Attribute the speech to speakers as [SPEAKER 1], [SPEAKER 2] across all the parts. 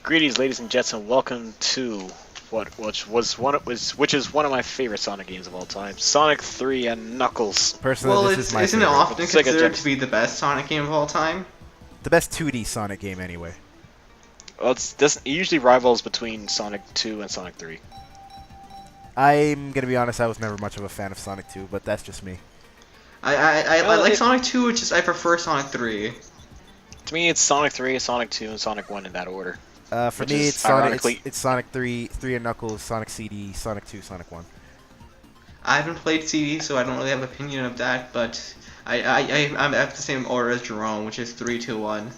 [SPEAKER 1] Greetings, ladies and gents, and welcome to which is one of my favorite Sonic games of all time, Sonic 3 and Knuckles.
[SPEAKER 2] Personally,
[SPEAKER 3] Well,
[SPEAKER 2] this is my
[SPEAKER 3] isn't it
[SPEAKER 2] favorite.
[SPEAKER 3] often
[SPEAKER 1] Sega
[SPEAKER 3] considered
[SPEAKER 1] Genesis.
[SPEAKER 3] to be the best Sonic game of all time?
[SPEAKER 2] The best 2D Sonic game, anyway.
[SPEAKER 1] Well, it usually rivals between Sonic 2 and Sonic 3.
[SPEAKER 2] I'm gonna be honest, I was never much of a fan of Sonic 2, but that's just me.
[SPEAKER 3] I like Sonic 2, it's just I prefer Sonic 3.
[SPEAKER 1] To me, it's Sonic 3, Sonic 2, and Sonic 1 in that order.
[SPEAKER 2] For
[SPEAKER 1] Which
[SPEAKER 2] me,
[SPEAKER 1] is
[SPEAKER 2] it's Sonic.
[SPEAKER 1] ironically-
[SPEAKER 2] It's Sonic 3, 3 and Knuckles, Sonic CD, Sonic 2, Sonic 1.
[SPEAKER 3] I haven't played CD, so I don't really have an opinion of that, but I'm at the same order as Jerome, which is 3, 2, 1.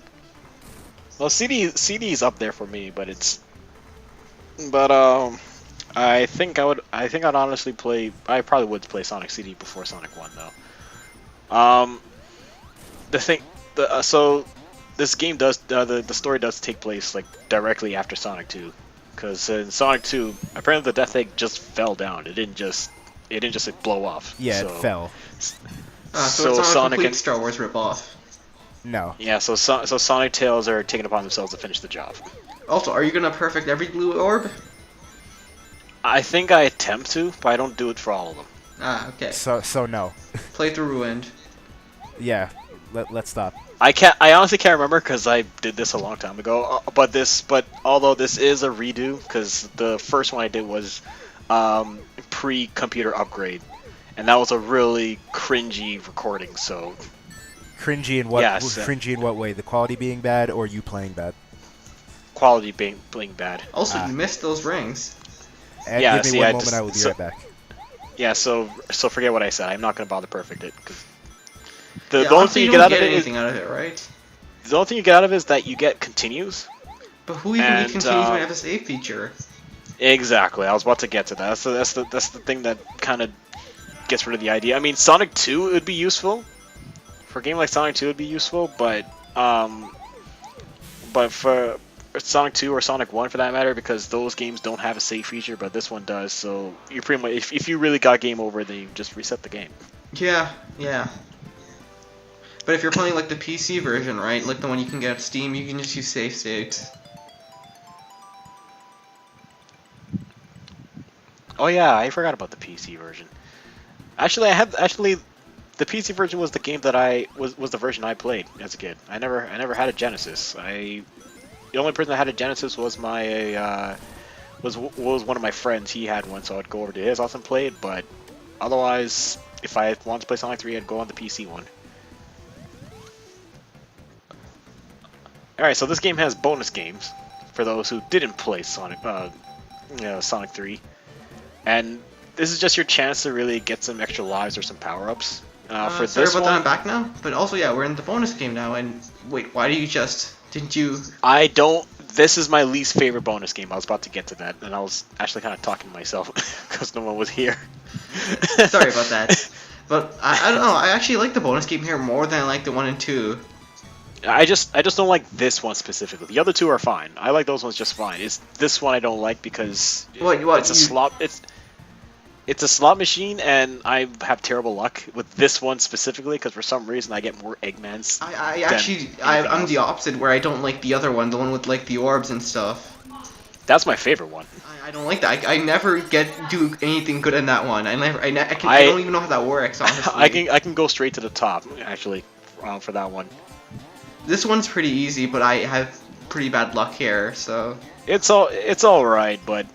[SPEAKER 1] Well, CD's up there for me, but I think I'd honestly play. I probably would play Sonic CD before Sonic 1 though. So this game does the story does take place like directly after Sonic 2, because in Sonic 2 apparently the Death Egg just fell down. It didn't just like, blow off.
[SPEAKER 2] Yeah,
[SPEAKER 1] so,
[SPEAKER 2] it fell.
[SPEAKER 3] So it's not a
[SPEAKER 1] Sonic
[SPEAKER 3] complete
[SPEAKER 1] and
[SPEAKER 3] Star Wars ripoff.
[SPEAKER 2] No.
[SPEAKER 1] yeah, so Sonic Tails are taking upon themselves to finish the job.
[SPEAKER 3] Also, are you gonna perfect every blue orb?
[SPEAKER 1] I think I attempt to, but I don't do it for all of them.
[SPEAKER 3] Ah, okay.
[SPEAKER 2] So no.
[SPEAKER 3] Playthrough ruined.
[SPEAKER 2] Yeah. Let's stop.
[SPEAKER 1] I honestly can't remember because I did this a long time ago. But although this is a redo, because the first one I did was pre-computer upgrade, and that was a really cringy recording. So
[SPEAKER 2] Cringy in what?
[SPEAKER 1] Yes.
[SPEAKER 2] Cringy in what way? The quality being bad, or you playing bad?
[SPEAKER 1] quality being bad.
[SPEAKER 3] Also, you missed those rings.
[SPEAKER 2] And
[SPEAKER 1] Yeah,
[SPEAKER 2] give me
[SPEAKER 1] see,
[SPEAKER 2] one
[SPEAKER 1] I
[SPEAKER 2] moment,
[SPEAKER 1] just-
[SPEAKER 2] I will be
[SPEAKER 1] so-
[SPEAKER 2] right back.
[SPEAKER 1] Yeah. So forget what I said. I'm not gonna bother perfect it. 'Cause
[SPEAKER 3] Yeah,
[SPEAKER 1] the only
[SPEAKER 3] honestly,
[SPEAKER 1] thing you
[SPEAKER 3] don't
[SPEAKER 1] get out of it
[SPEAKER 3] anything out of it, right?
[SPEAKER 1] the only thing you get out of it is that you get continues.
[SPEAKER 3] But who even
[SPEAKER 1] And,
[SPEAKER 3] continues when you have a save feature?
[SPEAKER 1] Exactly. I was about to get to that. That's the thing that kind of gets rid of the idea. I mean, Sonic 2 would be useful. For a game like Sonic 2 would be useful, but for Sonic 2 or Sonic 1 for that matter, because those games don't have a save feature, but this one does. So you pretty much, if you really got game over, then you just reset the game.
[SPEAKER 3] Yeah. But if you're playing like the PC version, right, like the one you can get on Steam, you can just use save states.
[SPEAKER 1] Oh yeah, I forgot about the PC version. Actually, the PC version was the game that was the version I played as a kid. I never had a Genesis. The only person that had a Genesis was my was one of my friends. He had one, so I'd go over to his house and play it. But otherwise, if I wanted to play Sonic 3, I'd go on the PC one. All right, so this game has bonus games for those who didn't play Sonic 3, and this is just your chance to really get some extra lives or some power-ups. For
[SPEAKER 3] Sorry
[SPEAKER 1] this
[SPEAKER 3] about that,
[SPEAKER 1] one,
[SPEAKER 3] I'm back now. But also, yeah, we're in the bonus game now. And wait, why do you didn't you?
[SPEAKER 1] I don't. This is my least favorite bonus game. I was about to get to that, and I was actually kind of talking to myself because no one was here.
[SPEAKER 3] Sorry about that. But I don't know. I actually like the bonus game here more than I like the 1 and 2.
[SPEAKER 1] I just don't like this one specifically. The other two are fine. I like those ones just fine. It's this one I don't like because
[SPEAKER 3] What,
[SPEAKER 1] it's a slot. It's a slot machine, and I have terrible luck with this one specifically because for some reason I get more Eggmans.
[SPEAKER 3] I'm the opposite, where I don't like the other one, the one with like the orbs and stuff.
[SPEAKER 1] That's my favorite one.
[SPEAKER 3] I don't like that. I never do anything good in that one. I don't even know how that works. Honestly,
[SPEAKER 1] I can go straight to the top actually for that one.
[SPEAKER 3] This one's pretty easy, but I have pretty bad luck here, so.
[SPEAKER 1] It's all right, but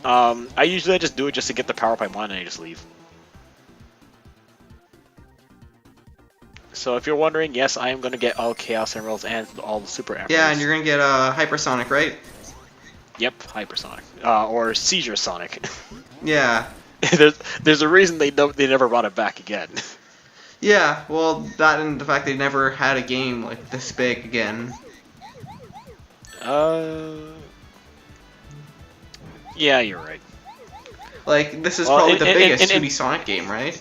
[SPEAKER 1] I usually just do it just to get the power up I want, and I just leave. So if you're wondering, yes, I am gonna get all Chaos Emeralds and all the Super Emeralds.
[SPEAKER 3] Yeah, and you're gonna get Hypersonic, right?
[SPEAKER 1] Yep, Hypersonic or Seizure Sonic.
[SPEAKER 3] Yeah.
[SPEAKER 1] there's a reason they never brought it back again.
[SPEAKER 3] Yeah, well, that and the fact they never had a game like this big again.
[SPEAKER 1] Yeah, you're right.
[SPEAKER 3] Like, this is
[SPEAKER 1] Well,
[SPEAKER 3] probably the biggest
[SPEAKER 1] and-
[SPEAKER 3] 2D Sonic game, right?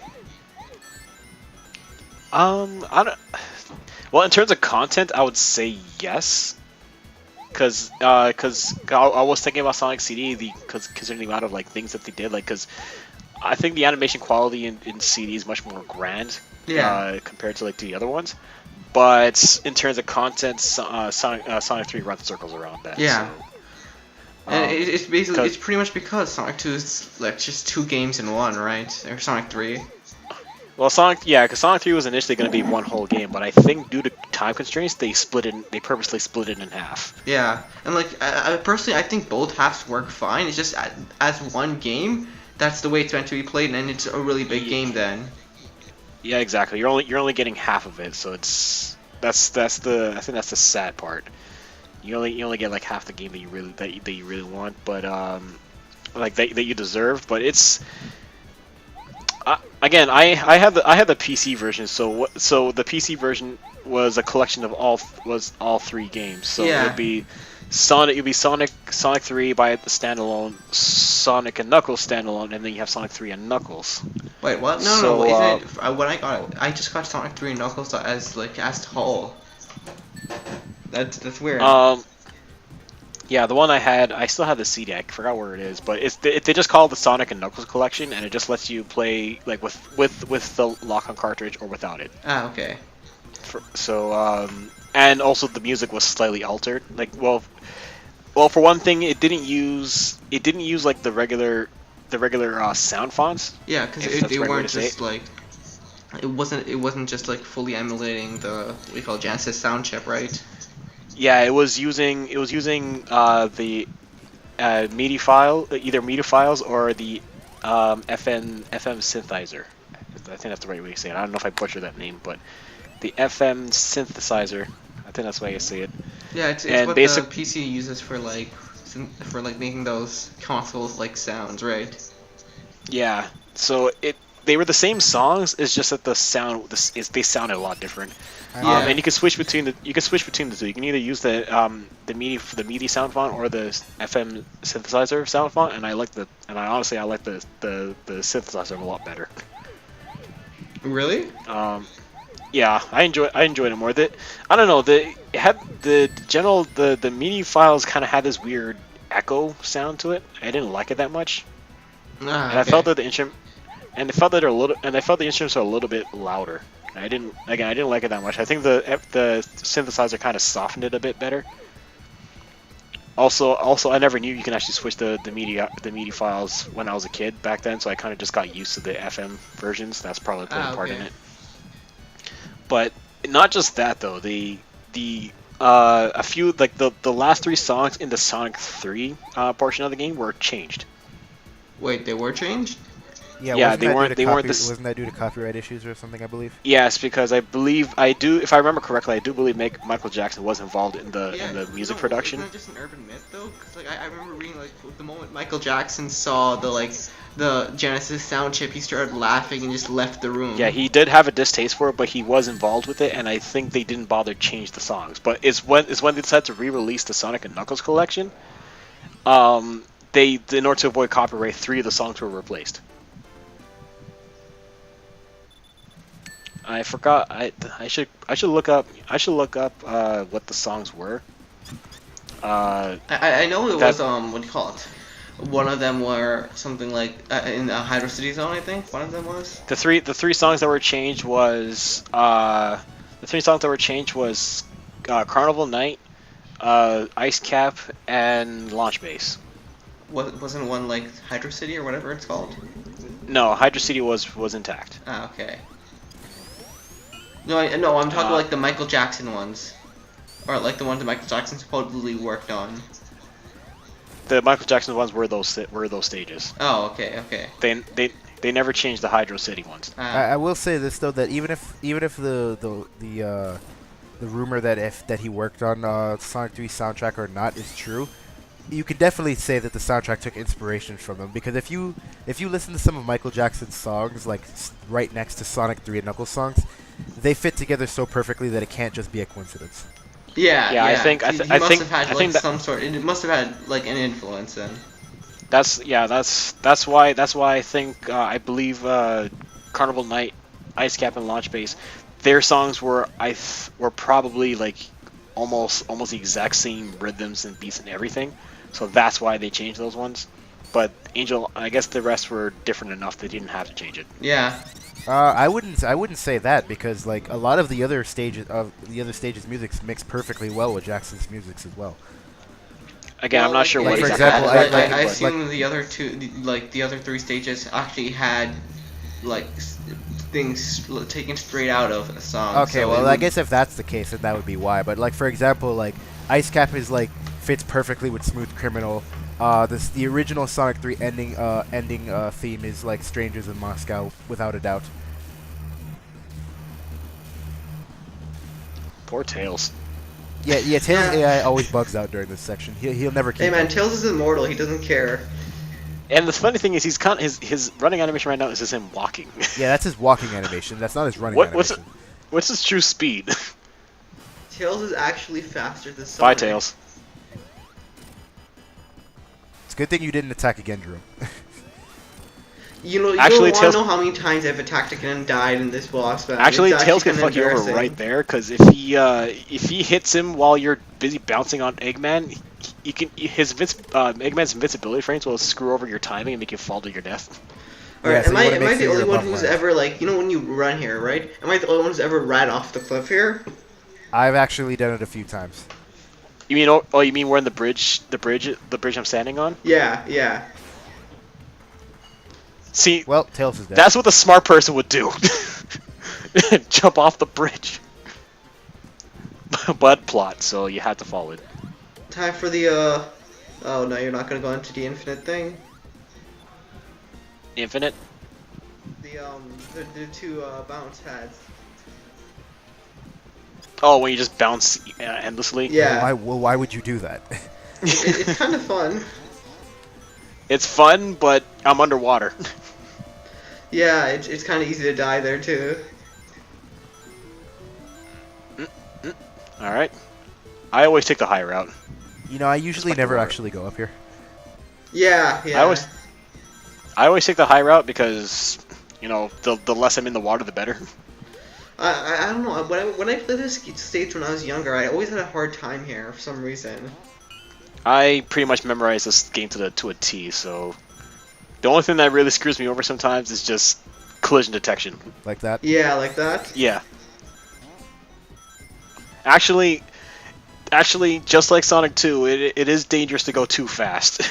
[SPEAKER 1] I don't. Well, in terms of content, I would say yes. Cause I was thinking about Sonic CD, considering the amount of like things that they did, like, cause I think the animation quality in CD is much more grand, compared to like the other ones. But in terms of content, Sonic 3 runs circles around that.
[SPEAKER 3] Yeah.
[SPEAKER 1] So.
[SPEAKER 3] And it's basically, it's
[SPEAKER 1] 'Cause
[SPEAKER 3] pretty much because Sonic 2 is like just 2 games in one, right? Or Sonic 3.
[SPEAKER 1] well, because Sonic 3 was initially going to be one whole game, but I think due to time constraints, they purposely split it in half.
[SPEAKER 3] Yeah, and like I personally, I think both halves work fine. It's just as one game, that's the way it's meant to be played, and it's a really big game then.
[SPEAKER 1] Yeah, exactly. You're only getting half of it, so that's the I think that's the sad part. You only get like half the game that you really want, but like that you deserve. But it's again, I had the PC version, so the PC version was a collection of all three games. So it
[SPEAKER 3] Yeah.
[SPEAKER 1] would be Sonic 3 by the standalone, Sonic and Knuckles standalone, and then you have Sonic 3 and Knuckles.
[SPEAKER 3] Wait, what? No,
[SPEAKER 1] So,
[SPEAKER 3] no, isn't it? When I got it, I just got Sonic 3 and Knuckles as as whole. That's weird.
[SPEAKER 1] Yeah, the one I had, I still have the CD. I forgot where it is, but they just call it the Sonic and Knuckles collection, and it just lets you play like with the lock-on cartridge or without it.
[SPEAKER 3] Ah, okay.
[SPEAKER 1] And also the music was slightly altered. Like, well, for one thing, it didn't use like the regular sound fonts.
[SPEAKER 3] Yeah, because
[SPEAKER 1] If that's
[SPEAKER 3] they
[SPEAKER 1] the right way
[SPEAKER 3] weren't
[SPEAKER 1] to say
[SPEAKER 3] just like it wasn't just like fully emulating the what we call Genesis sound chip, right?
[SPEAKER 1] Yeah, it was using the MIDI file, either MIDI files or the FM synthesizer. I think that's the right way to say it. I don't know if I butchered that name, but the FM synthesizer. I think that's the way I say it.
[SPEAKER 3] Yeah, it's
[SPEAKER 1] And
[SPEAKER 3] what
[SPEAKER 1] basic-
[SPEAKER 3] the PC uses for like making those consoles like sounds, right?
[SPEAKER 1] Yeah. So they were the same songs. It's just that they sounded a lot different.
[SPEAKER 3] Yeah.
[SPEAKER 1] And you can switch between the two. You can either use the MIDI sound font or the FM synthesizer sound font. And I honestly like the synthesizer a lot better.
[SPEAKER 3] Really?
[SPEAKER 1] Yeah, I enjoyed it more. I don't know, it had the MIDI files kind of had this weird echo sound to it. I didn't like it that much,
[SPEAKER 3] Ah,
[SPEAKER 1] and I felt that the instruments are a little bit louder. I didn't like it that much. I think the synthesizer kind of softened it a bit better. Also, I never knew you can actually switch the MIDI files when I was a kid back then, so I kind of just got used to the FM versions. That's probably playing a part in
[SPEAKER 3] okay.
[SPEAKER 1] it. But not just that though. A few like the last three songs in the Sonic 3 portion of the game were changed.
[SPEAKER 3] Wait, they were changed?
[SPEAKER 2] Yeah,
[SPEAKER 1] Yeah,
[SPEAKER 2] wasn't
[SPEAKER 1] they
[SPEAKER 2] that
[SPEAKER 1] weren't-
[SPEAKER 2] due to
[SPEAKER 1] they weren't this-
[SPEAKER 2] Wasn't that due to copyright issues or something? I believe.
[SPEAKER 1] Yes, because if I remember correctly, I do believe Michael Jackson was involved in the music production.
[SPEAKER 3] Isn't that just an urban myth though? Because like I remember reading like the moment Michael Jackson saw the Genesis sound chip, he started laughing and just left the room.
[SPEAKER 1] Yeah, he did have a distaste for it, but he was involved with it, and I think they didn't bother to change the songs. But it's when they decided to re-release the Sonic and Knuckles collection. In order to avoid copyright, 3 of the songs were replaced. I forgot. I should look up what the songs were.
[SPEAKER 3] I know it
[SPEAKER 1] That-
[SPEAKER 3] was what do you call it? One of them were something like in the Hydro City Zone, I think. One of them was.
[SPEAKER 1] The three songs that were changed was Carnival Night, Ice Cap, and Launch Base.
[SPEAKER 3] Wasn't one like Hydro City or whatever it's called?
[SPEAKER 1] No, Hydro City was intact.
[SPEAKER 3] Ah, okay. No, I'm talking like the Michael Jackson ones, or like the ones that Michael Jackson supposedly worked on.
[SPEAKER 1] The Michael Jackson ones were those stages.
[SPEAKER 3] Oh, okay.
[SPEAKER 1] They never changed the Hydro City ones.
[SPEAKER 2] I will say this though, that even if the rumor that he worked on Sonic 3 soundtrack or not is true, you could definitely say that the soundtrack took inspiration from them, because if you listen to some of Michael Jackson's songs, like right next to Sonic 3 and Knuckles songs, they fit together so perfectly that it can't just be a coincidence.
[SPEAKER 3] Yeah.
[SPEAKER 1] I think
[SPEAKER 3] He must have had like some sort. It must have had like an influence then.
[SPEAKER 1] That's why I think I believe Carnival Night, Ice Cap, and Launch Base, their songs were probably like almost the exact same rhythms and beats and everything. So that's why they changed those ones. But Angel, I guess the rest were different enough they didn't have to change it.
[SPEAKER 3] Yeah.
[SPEAKER 2] I wouldn't say that, because like a lot of the other stages music mix perfectly well with Jackson's music as well.
[SPEAKER 1] Again, I'm not sure
[SPEAKER 2] like,
[SPEAKER 1] what
[SPEAKER 2] for
[SPEAKER 1] exactly
[SPEAKER 2] example,
[SPEAKER 1] happened.
[SPEAKER 3] I
[SPEAKER 2] like-
[SPEAKER 3] assume the other two, the other three stages actually had like things taken straight out of a song.
[SPEAKER 2] Okay,
[SPEAKER 3] so
[SPEAKER 2] well,
[SPEAKER 3] it
[SPEAKER 2] I
[SPEAKER 3] would-
[SPEAKER 2] guess if that's the case, then that would be why. But like, for example, like Ice Cap is like fits perfectly with Smooth Criminal. The original Sonic 3 ending theme is like Strangers in Moscow, without a doubt.
[SPEAKER 1] Poor Tails.
[SPEAKER 2] Yeah, Tails
[SPEAKER 3] Yeah.
[SPEAKER 2] AI always bugs out during this section. He'll never keep.
[SPEAKER 3] Hey man,
[SPEAKER 2] up.
[SPEAKER 3] Tails is immortal. He doesn't care.
[SPEAKER 1] And the funny thing is, he's his running animation right now is just him walking.
[SPEAKER 2] Yeah, that's his walking animation. That's not his running
[SPEAKER 1] What's
[SPEAKER 2] animation.
[SPEAKER 1] what's his true speed?
[SPEAKER 3] Tails is actually faster than Sonic.
[SPEAKER 1] Bye, Tails.
[SPEAKER 2] It's a good thing you didn't attack again, Drew.
[SPEAKER 3] You know, you
[SPEAKER 1] Actually,
[SPEAKER 3] don't want
[SPEAKER 1] Tails-
[SPEAKER 3] to know how many times I've attacked again and died in this boss battle.
[SPEAKER 1] Actually,
[SPEAKER 3] It's
[SPEAKER 1] Tails can
[SPEAKER 3] kinda
[SPEAKER 1] fuck you over
[SPEAKER 3] embarrassing.
[SPEAKER 1] right there, because if he hits him while you're busy bouncing on Eggman, Eggman's invincibility frames will screw over your timing and make you fall to your death.
[SPEAKER 3] Alright,
[SPEAKER 2] Yeah, so
[SPEAKER 3] am
[SPEAKER 2] you
[SPEAKER 3] I
[SPEAKER 2] wanna make
[SPEAKER 3] the
[SPEAKER 2] sure
[SPEAKER 3] only
[SPEAKER 2] you're
[SPEAKER 3] one
[SPEAKER 2] above
[SPEAKER 3] who's
[SPEAKER 2] land.
[SPEAKER 3] ever like, you know when you run here, right? Am I the only one who's ever ran off the cliff here?
[SPEAKER 2] I've actually done it a few times.
[SPEAKER 1] You mean you mean we're in the bridge I'm standing on?
[SPEAKER 3] Yeah.
[SPEAKER 1] See,
[SPEAKER 2] Well, Tails is dead.
[SPEAKER 1] that's what the smart person would do. Jump off the bridge. But plot, so you had to follow it.
[SPEAKER 3] Time for the oh no, you're not gonna go into the infinite thing.
[SPEAKER 1] Infinite?
[SPEAKER 3] The two bounce pads.
[SPEAKER 1] Oh, when you just bounce endlessly?
[SPEAKER 3] Yeah.
[SPEAKER 2] Why would you do that?
[SPEAKER 3] It's kind of fun.
[SPEAKER 1] It's fun, but I'm underwater.
[SPEAKER 3] Yeah, it's kind of easy to die there too.
[SPEAKER 1] Alright. I always take the high route.
[SPEAKER 2] You know, I usually
[SPEAKER 1] like
[SPEAKER 2] never
[SPEAKER 1] water.
[SPEAKER 2] actually go up here.
[SPEAKER 3] Yeah.
[SPEAKER 1] I always take the high route because, you know, the less I'm in the water, the better.
[SPEAKER 3] I don't know. When I played this stage when I was younger, I always had a hard time here for some reason.
[SPEAKER 1] I pretty much memorized this game to a T, so the only thing that really screws me over sometimes is just collision detection.
[SPEAKER 2] Like that.
[SPEAKER 3] Yeah, like that.
[SPEAKER 1] Yeah. Actually, just like Sonic 2, it is dangerous to go too fast.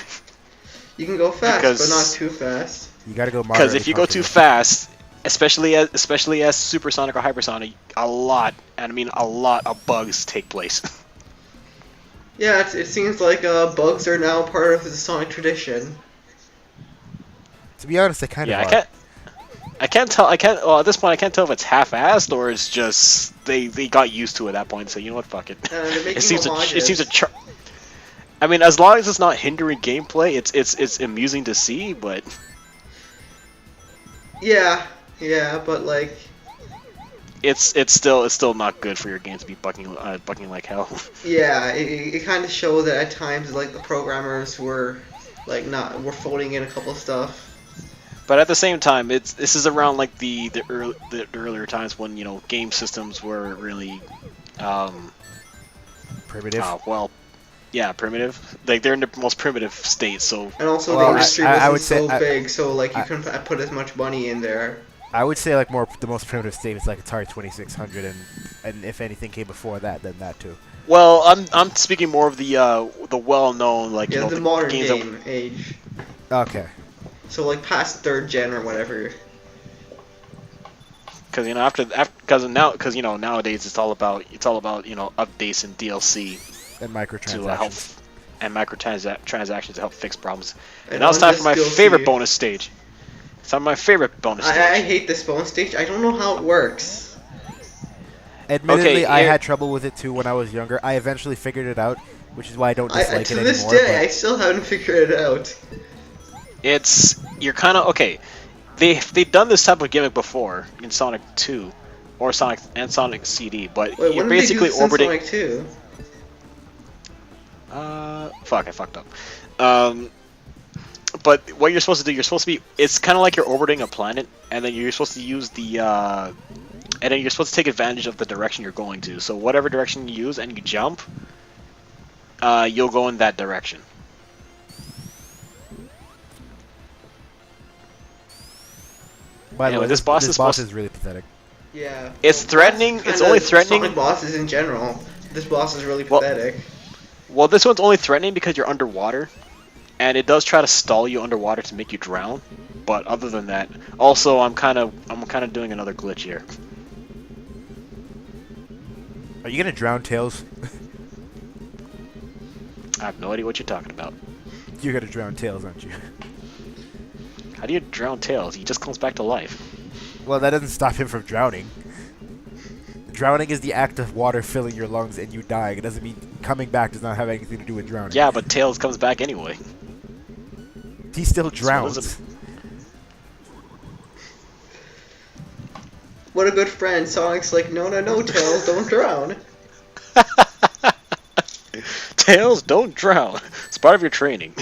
[SPEAKER 3] You can go fast,
[SPEAKER 1] Because-
[SPEAKER 3] but not too fast.
[SPEAKER 2] You gotta go
[SPEAKER 1] Because if you go too
[SPEAKER 2] comfortable.
[SPEAKER 1] fast, especially as Supersonic or Hypersonic, a lot of bugs take place.
[SPEAKER 3] Yeah, it seems like bugs are now part of the Sonic tradition.
[SPEAKER 2] To be honest, they kind
[SPEAKER 1] Yeah,
[SPEAKER 2] of are.
[SPEAKER 1] I can't tell. Well, at this point, I can't tell if it's half-assed or it's just they got used to it at that point. So you know what, fuck it.
[SPEAKER 3] They're making
[SPEAKER 1] It seems
[SPEAKER 3] homages.
[SPEAKER 1] I mean, as long as it's not hindering gameplay, it's amusing to see. But
[SPEAKER 3] Yeah, but like,
[SPEAKER 1] it's still not good for your game to be bugging like hell.
[SPEAKER 3] yeah, it kind of shows that at times like the programmers were like were folding in a couple stuff.
[SPEAKER 1] But at the same time, this is around like the earlier times when, you know, game systems were really
[SPEAKER 2] Primitive.
[SPEAKER 1] yeah, primitive. Like they're in the most primitive state. So
[SPEAKER 3] And also
[SPEAKER 2] Well,
[SPEAKER 3] the industry
[SPEAKER 2] I
[SPEAKER 3] wasn't
[SPEAKER 2] would say-
[SPEAKER 3] so big, so like you couldn't put as much money in there.
[SPEAKER 2] I would say like the most primitive state is like Atari 2600, and if anything came before that, then that too.
[SPEAKER 1] well, I'm speaking more of the well-known, like, you
[SPEAKER 3] Yeah,
[SPEAKER 1] know,
[SPEAKER 3] the modern
[SPEAKER 1] games
[SPEAKER 3] game age.
[SPEAKER 2] Okay.
[SPEAKER 3] So like past 3rd gen or whatever.
[SPEAKER 1] because you know because you know nowadays it's all about you know updates and DLC
[SPEAKER 2] And
[SPEAKER 1] to help
[SPEAKER 2] microtransactions.
[SPEAKER 1] and microtransactions to help fix problems.
[SPEAKER 3] And
[SPEAKER 1] And now it's
[SPEAKER 3] on
[SPEAKER 1] time
[SPEAKER 3] this
[SPEAKER 1] for my
[SPEAKER 3] DLC
[SPEAKER 1] favorite bonus stage. It's time for my favorite bonus stage.
[SPEAKER 3] I hate this bonus stage. I don't know how it works.
[SPEAKER 2] Admittedly,
[SPEAKER 1] Okay,
[SPEAKER 2] I
[SPEAKER 1] here-
[SPEAKER 2] had trouble with it too when I was younger. I eventually figured it out, which is why I don't dislike
[SPEAKER 3] To
[SPEAKER 2] it
[SPEAKER 3] this
[SPEAKER 2] anymore.
[SPEAKER 3] day, I still haven't figured it out.
[SPEAKER 1] You're kind of okay. They've done this type of gimmick before in Sonic 2 or Sonic CD, but
[SPEAKER 3] Wait,
[SPEAKER 1] you're
[SPEAKER 3] when did they do
[SPEAKER 1] basically
[SPEAKER 3] this in
[SPEAKER 1] orbiting.
[SPEAKER 3] Sonic 2?
[SPEAKER 1] Fuck, I fucked up. But what you're supposed to do, it's kind of like you're orbiting a planet, and then you're supposed to use and then you're supposed to take advantage of the direction you're going to. So whatever direction you use and you jump, you'll go in that direction.
[SPEAKER 2] By the
[SPEAKER 1] Anyway,
[SPEAKER 2] way,
[SPEAKER 1] this boss
[SPEAKER 2] this
[SPEAKER 1] is
[SPEAKER 2] boss
[SPEAKER 1] supposed-
[SPEAKER 2] is really pathetic.
[SPEAKER 3] Yeah.
[SPEAKER 1] It's threatening.
[SPEAKER 3] That's
[SPEAKER 1] It's
[SPEAKER 3] kinda
[SPEAKER 1] only threatening.
[SPEAKER 3] Sonic bosses in general. This boss is really
[SPEAKER 1] Well-
[SPEAKER 3] pathetic.
[SPEAKER 1] Well, this one's only threatening because you're underwater, and it does try to stall you underwater to make you drown. But other than that, also I'm kind of doing another glitch here.
[SPEAKER 2] Are you gonna drown Tails?
[SPEAKER 1] I have no idea what you're talking about.
[SPEAKER 2] You're gonna drown Tails, aren't you?
[SPEAKER 1] How do you drown Tails? He just comes back to life.
[SPEAKER 2] Well, that doesn't stop him from drowning. Drowning is the act of water filling your lungs and you dying. It doesn't mean coming back does not have anything to do with drowning.
[SPEAKER 1] Yeah, but Tails comes back anyway.
[SPEAKER 2] He still
[SPEAKER 1] So
[SPEAKER 2] drowns.
[SPEAKER 3] What a good friend. Sonic's like, no, Tails, don't drown.
[SPEAKER 1] Tails, don't drown. It's part of your training.